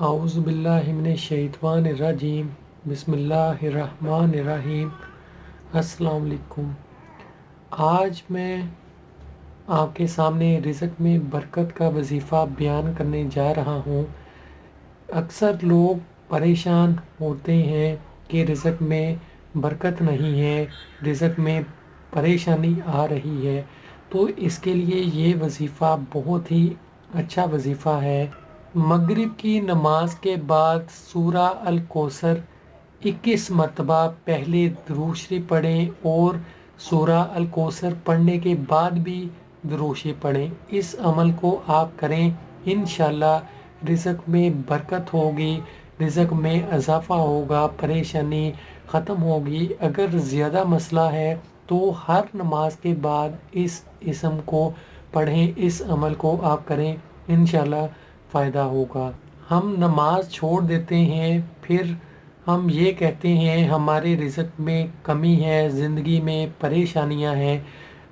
اعوذ باللہ من الشیطان الرجیم، بسم اللہ الرحمن الرحیم۔ السلام علیکم۔ آج میں آپ کے سامنے رزق میں برکت کا وظیفہ بیان کرنے جا رہا ہوں۔ اکثر لوگ پریشان ہوتے ہیں کہ رزق میں برکت نہیں ہے، رزق میں پریشانی آ رہی ہے، تو اس کے لیے یہ وظیفہ بہت ہی اچھا وظیفہ ہے۔ مغرب کی نماز کے بعد سورہ الکوثر 21 مرتبہ پہلے درود شریف پڑھیں اور سورہ الکوثر پڑھنے کے بعد بھی درود شریف پڑھیں۔ اس عمل کو آپ کریں، انشاءاللہ رزق میں برکت ہوگی، رزق میں اضافہ ہوگا، پریشانی ختم ہوگی۔ اگر زیادہ مسئلہ ہے تو ہر نماز کے بعد اس اسم کو پڑھیں، اس عمل کو آپ کریں، انشاءاللہ فائدہ ہوگا۔ ہم نماز چھوڑ دیتے ہیں، پھر ہم یہ کہتے ہیں ہمارے رزق میں کمی ہے، زندگی میں پریشانیاں ہیں،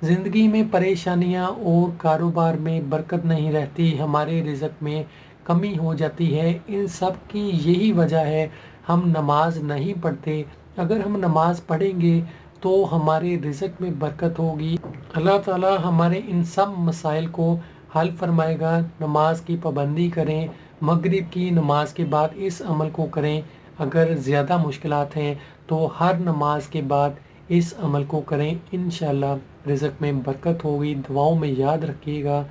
زندگی میں پریشانیاں اور کاروبار میں برکت نہیں رہتی، ہمارے رزق میں کمی ہو جاتی ہے۔ ان سب کی یہی وجہ ہے، ہم نماز نہیں پڑھتے۔ اگر ہم نماز پڑھیں گے تو ہمارے رزق میں برکت ہوگی، اللہ تعالیٰ ہمارے ان سب مسائل کو حل فرمائے گا۔ نماز کی پابندی کریں، مغرب کی نماز کے بعد اس عمل کو کریں۔ اگر زیادہ مشکلات ہیں تو ہر نماز کے بعد اس عمل کو کریں، انشاءاللہ رزق میں برکت ہوگی۔ دعاؤں میں یاد رکھیے گا۔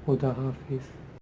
خدا حافظ۔